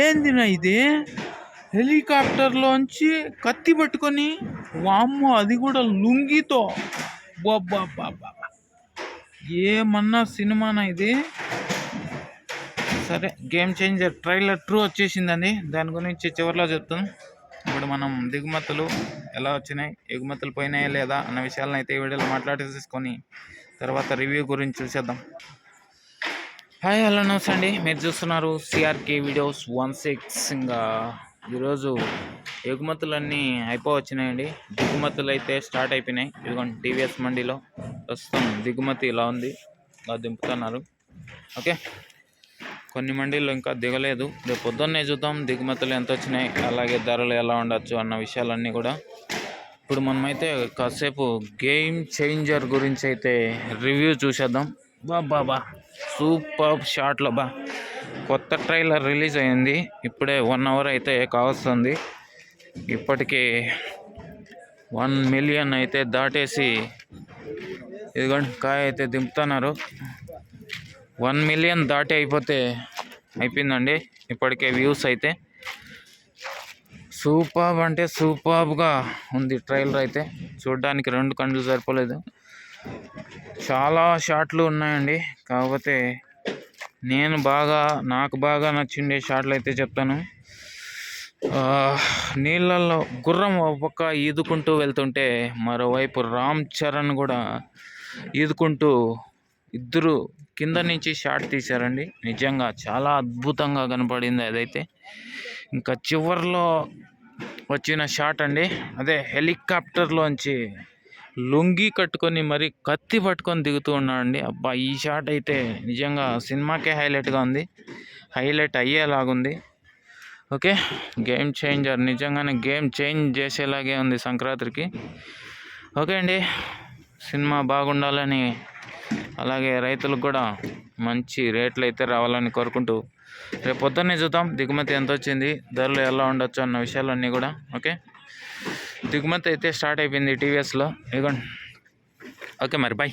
ఏందినా ఇది? హెలికాప్టర్లోంచి కత్తి పట్టుకొని, వామ్మో అది కూడా లుంగితో! బాబా ఏమన్నా సినిమానా ఇది? సరే, గేమ్ చేంజర్ ట్రైలర్ 2 వచ్చేసిందండి. దాని గురించి చివరిలో చెప్తాను. ఇప్పుడు మనం దిగుమతులు ఎలా వచ్చినాయి, ఎగుమతులు పోయినాయా లేదా అన్న విషయాలను అయితే ఈ వీడియోలో మాట్లాడేసుకొని తర్వాత రివ్యూ గురించి చూసేద్దాం. హాయ్, హలో, నమస్తే అండి. మీరు చూస్తున్నారు సిఆర్కే వీడియోస్ 16. ఇంకా ఈరోజు ఎగుమతులన్నీ అయిపోవచ్చినాయండి. దిగుమతులు అయితే స్టార్ట్ అయిపోయినాయి. ఇదిగోండి టీవీఎస్ మండీలో ప్రస్తుతం దిగుమతి ఇలా ఉంది, ఇలా దింపుతున్నారు. ఓకే, కొన్ని మండీల్లో ఇంకా దిగలేదు. రేపు పొద్దున్నే చూద్దాం దిగుమతులు ఎంత వచ్చినాయి, అలాగే ధరలు ఎలా ఉండొచ్చు అన్న విషయాలన్నీ కూడా. ఇప్పుడు మనమైతే కాసేపు గేమ్ చేంజర్ గురించి అయితే రివ్యూ చూసేద్దాం. బాబా సూపర్ షాట్లో కొత్త ట్రైలర్ రిలీజ్ అయింది. ఇప్పుడే 1 అవర్ అయితే కావస్తుంది. ఇప్పటికీ 1 మిలియన్ అయితే దాటేసి ఇదిగోండి కాయ అయితే దింపుతున్నారు. 1 మిలియన్ దాటి అయిపోతే అయిపోయిందండి. ఇప్పటికే వ్యూస్ అయితే సూపర్బ్ అంటే సూపర్బ్గా ఉంది. ట్రైలర్ అయితే చూడడానికి 2 కళ్ళు సరిపోలేదు. చాలా షాట్లు ఉన్నాయండి. కాకపోతే నాకు బాగా నచ్చిండే షాట్లు అయితే చెప్తాను. నీళ్ళల్లో గుర్రం ఒక పక్క ఈదుకుంటూ వెళ్తుంటే మరోవైపు రామ్ చరణ్ కూడా ఈదుకుంటూ ఇద్దరు కింద నుంచి షాట్ తీశారండి. నిజంగా చాలా అద్భుతంగా కనపడింది అదైతే. ఇంకా చివర్లో వచ్చిన షాట్ అండి, అదే హెలికాప్టర్లోంచి లుంగి కట్టుకొని మరి కత్తి పట్టుకొని దిగుతూ ఉన్నాడండి. అబ్బా, ఈ షాట్ అయితే నిజంగా సినిమాకే హైలైట్గా ఉంది, హైలైట్ అయ్యేలాగుంది. ఓకే, గేమ్ చేంజర్ నిజంగానే గేమ్ చేంజ్ చేసేలాగే ఉంది సంక్రాంతికి. ఓకే అండి, సినిమా బాగుండాలని, అలాగే రైతులకు కూడా మంచి రేట్లు అయితే రావాలని కోరుకుంటూ రేపు పొద్దున్నే చూద్దాం దిగుమతి ఎంత వచ్చింది, ధరలు ఎలా ఉండొచ్చు అన్న విషయాలన్నీ కూడా. ఓకే, దిగుమతి అయితే స్టార్ట్ అయిపోయింది టీవీఎస్లో. ఇదిగోండి. ఓకే మరి, బాయ్.